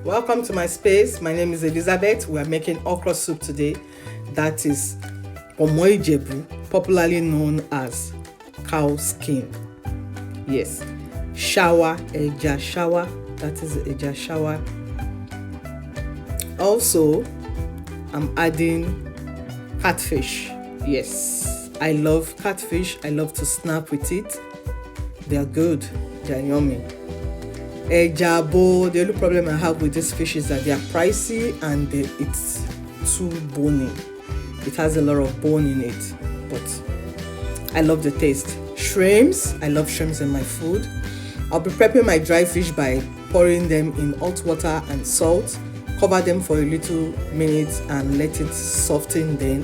Welcome to my space. My name is Elizabeth. We are making okra soup today. That is Omo Ijebu, popularly known as cow skin. Yes, shower, eja shower. That is eja shower. Also, I'm adding catfish. Yes, I love catfish. I love to snap with it. They are good. They are yummy. Ejabo, the only problem I have with this fish is that they are pricey and it's too bony. It has a lot of bone in it, but I love the taste. Shrimps, I love shrimps in my food. I'll be prepping my dry fish by pouring them in hot water and salt. Cover them for a little minute and let it soften. Then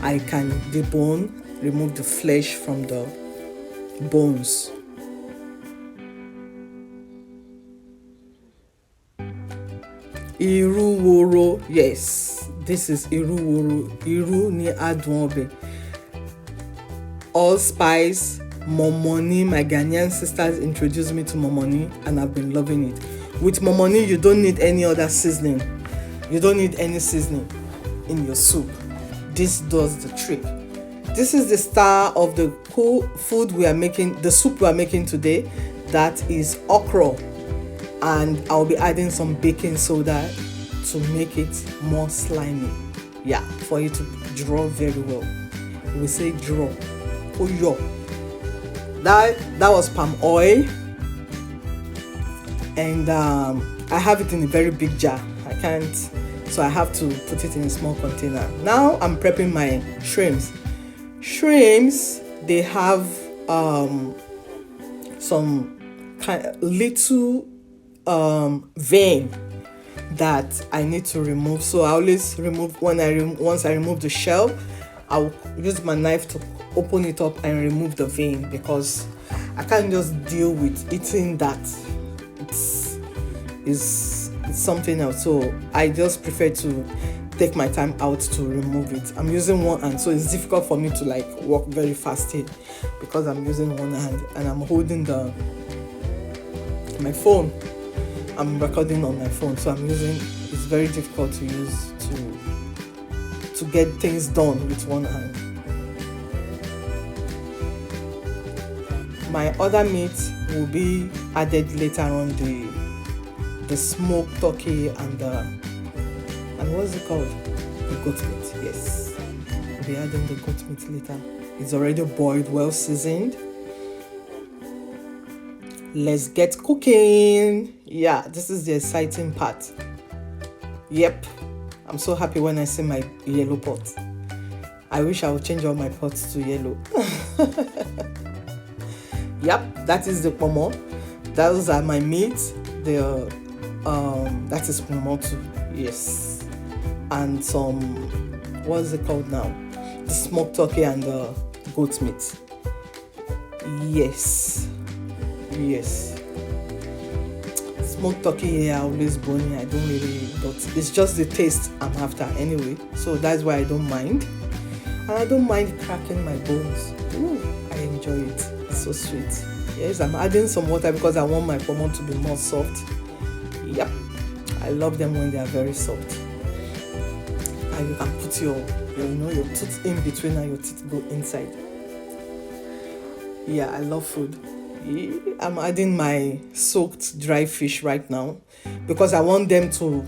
I can debone, remove the flesh from the bones. Iru woro, yes, this is iru woro. Iru ni adwobe. Allspice, momoni. My Ghanaian sisters introduced me to momoni and I've been loving it. With momoni, you don't need any other seasoning. You don't need any seasoning in your soup. This does the trick. This is the star of the cool food we are making, the soup we are making today. That is okra. And I'll be adding some baking soda to make it more slimy. Yeah, for it to draw very well. We say draw. Oh, yo. That was palm oil. And I have it in a very big jar. I can't, so I have to put it in a small container. Now I'm prepping my shrimps. Shrimps, they have some little vein that I need to remove. So I always remove once I remove the shell, I'll use my knife to open it up and remove the vein because I can't just deal with eating that. It's something else. So I just prefer to take my time out to remove it. I'm using one hand, so it's difficult for me to like walk very fast here because I'm using one hand and I'm holding my phone. I'm recording on my phone, so it's very difficult to use to get things done with one hand. My other meat will be added later on, the smoked turkey and what's it called? The goat meat, yes. We'll be adding the goat meat later. It's already boiled, well seasoned. Let's get cooking. Yeah, this is the exciting part. Yep, I'm so happy when I see my yellow pot. I wish I would change all my pots to yellow. Yep, that is the pomo. Those are my meat. That is pomo too. Yes, and some, what's it called now? The smoked turkey and the goat meat. Yes. Smoked turkey here always bony. I don't really, but it's just the taste I'm after anyway. So that's why I don't mind. And I don't mind cracking my bones. Ooh, I enjoy it. It's so sweet. Yes, I'm adding some water because I want my pomo to be more soft. Yep. I love them when they are very soft. And you can put your teeth in between and your teeth go inside. Yeah, I love food. I'm adding my soaked dry fish right now because I want them to,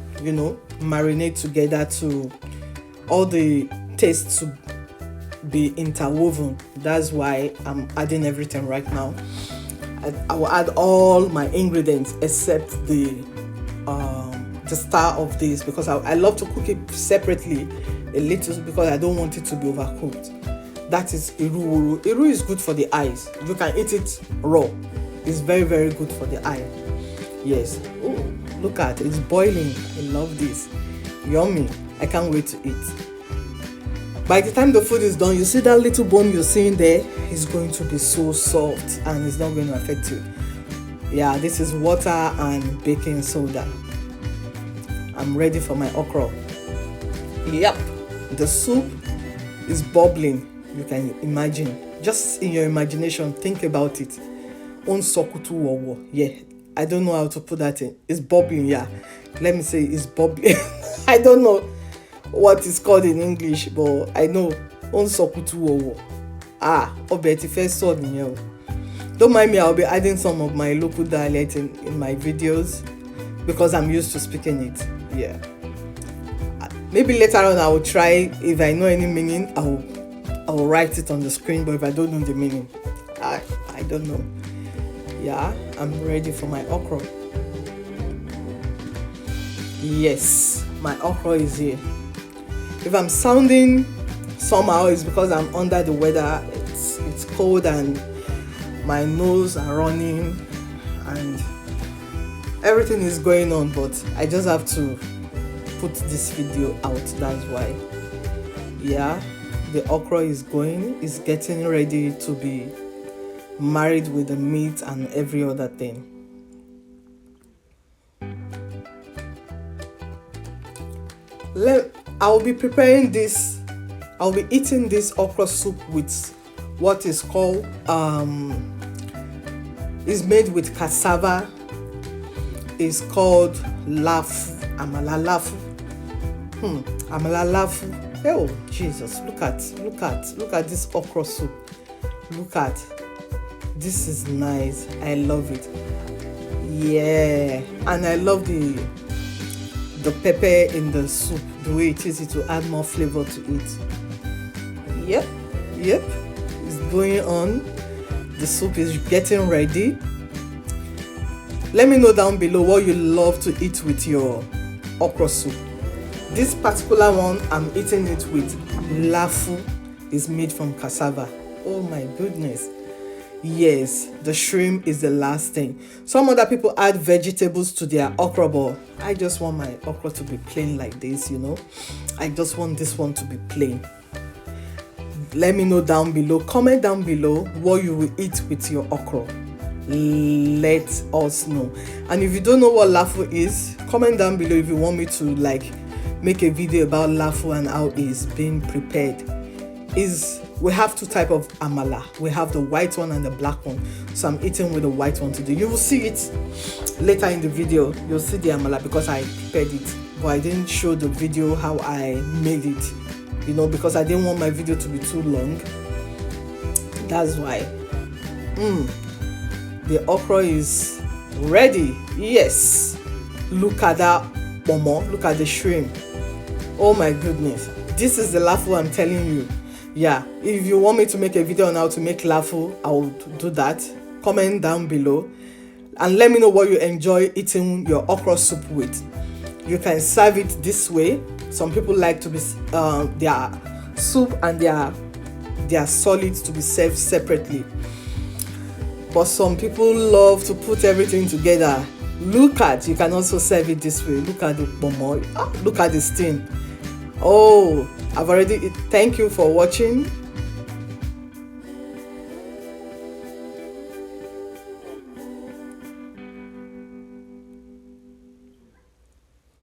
marinate together, to all the tastes to be interwoven. That's why I'm adding everything right now. I will add all my ingredients except the star of this because I love to cook it separately a little because I don't want it to be overcooked. That is iru woro. Iru is good for the eyes. You can eat it raw. It's very, very good for the eye. Yes. Oh, look at it. It's boiling. I love this. Yummy. I can't wait to eat. By the time the food is done, you see that little bone you're seeing there is going to be so soft and it's not going to affect you. Yeah, this is water and baking soda. I'm ready for my okra. Yep. The soup is bubbling. You can imagine, just in your imagination, think about it. On sokutu wowo, yeah, I don't know how to put that in. It's bubbling, yeah. let me say it's bubbling. I don't know what it's called in English, but I know on sokutu owo. Ọbẹ̀ ti fẹ́ sọ nìyẹn o. Don't mind me, I'll be adding some of my local dialect in my videos because I'm used to speaking it. Yeah. Maybe later on I will try, if I know any meaning, I will write it on the screen, but if I don't know the meaning, I don't know. Yeah, I'm ready for my okra. Yes, my okra is here. If I'm sounding somehow, it's because I'm under the weather. It's cold and my nose are running and everything is going on, but I just have to put this video out. That's why. Yeah, the okra is getting ready to be married with the meat and every other thing. I'll be preparing this. I'll be eating this okra soup with what is called is made with cassava. It's called lafu, amala lafu. Amala lafu. Oh Jesus! Look at this okra soup. Look at this, is nice. I love it. Yeah, and I love the pepper in the soup. The way it is, it will add more flavor to it. Yep, it's going on. The soup is getting ready. Let me know down below what you love to eat with your okra soup. This particular one, I'm eating it with lafu. Is made from cassava. Oh my goodness. Yes, the shrimp is the last thing. Some other people add vegetables to their okra, but I just want my okra to be plain like this, you know. I just want this one to be plain. Let me know down below. Comment down below what you will eat with your okra. Let us know. And if you don't know what lafu is, comment down below if you want me to make a video about lafu and how it's being prepared. We have two types of amala. We have the white one and the black one. So I'm eating with the white one today. You will see it later in the video. You'll see the amala because I prepared it, but I didn't show the video how I made it, you know, because I didn't want my video to be too long. That's why. The okra is ready. Yes. Look at that pomo. Look at the shrimp. Oh my goodness. This is the lafu I'm telling you. Yeah, if you want me to make a video on how to make lafu, I will do that. Comment down below and let me know what you enjoy eating your okra soup with. You can serve it this way. Some people like to be their soup and their solids to be served separately, but some people love to put everything together. You can also serve it this way. Look at the pomo. Look at the steam. Oh, thank you for watching.